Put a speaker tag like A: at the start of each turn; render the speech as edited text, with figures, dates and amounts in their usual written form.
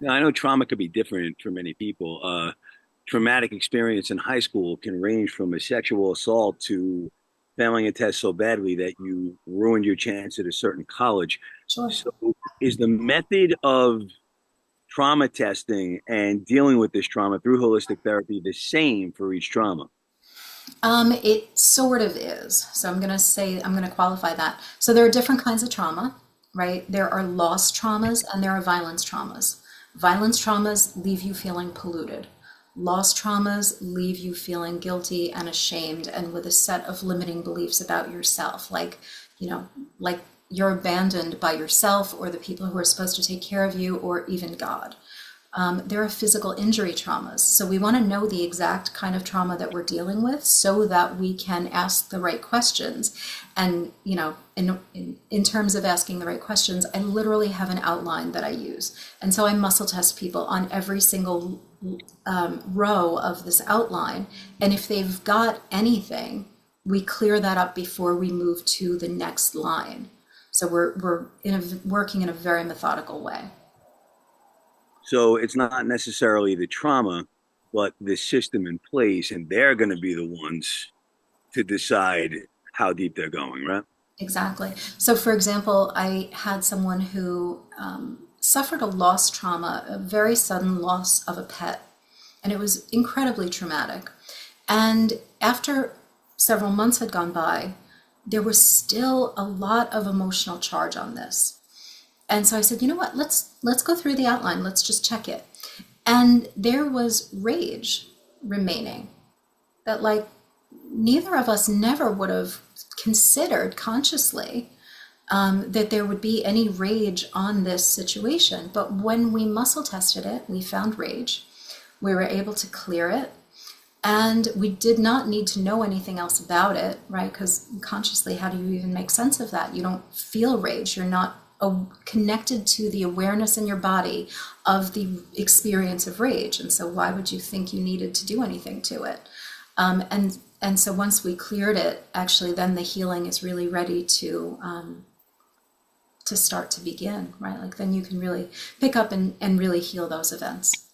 A: Now, I know trauma could be different for many people. Traumatic experience in high school can range from a sexual assault to failing a test so badly that you ruined your chance at a certain college.
B: Sure.
A: So, is the method of trauma testing and dealing with this trauma through holistic therapy the same for each trauma?
B: It sort of is. So I'm going to qualify that. So there are different kinds of trauma, right? There are loss traumas and there are violence traumas. Violence traumas leave you feeling polluted. Loss traumas leave you feeling guilty and ashamed and with a set of limiting beliefs about yourself, you know, like you're abandoned by yourself or the people who are supposed to take care of you or even God. There are physical injury traumas. So we want to know the exact kind of trauma that we're dealing with so that we can ask the right questions. And, in terms of asking the right questions, I literally have an outline that I use. And so I muscle test people on every single row of this outline. And if they've got anything, we clear that up before we move to the next line. So working in a very methodical way.
A: So it's not necessarily the trauma, but the system in place, and they're going to be the ones to decide how deep they're going, right?
B: Exactly. So, for example, I had someone who suffered a loss trauma, a very sudden loss of a pet, and it was incredibly traumatic. And after several months had gone by, there was still a lot of emotional charge on this. And so I said, you know what, let's go through the outline, let's just check it. And there was rage remaining that neither of us never would have considered consciously that there would be any rage on this situation. But when we muscle tested it, we found rage. We were able to clear it. And we did not need to know anything else about it, right? Because consciously, how do you even make sense of that? You don't feel rage. You're not connected to the awareness in your body of the experience of rage. And so why would you think you needed to do anything to it? And so once we cleared it, actually, then the healing is really ready to start to begin, right? Like then you can really pick up and really heal those events.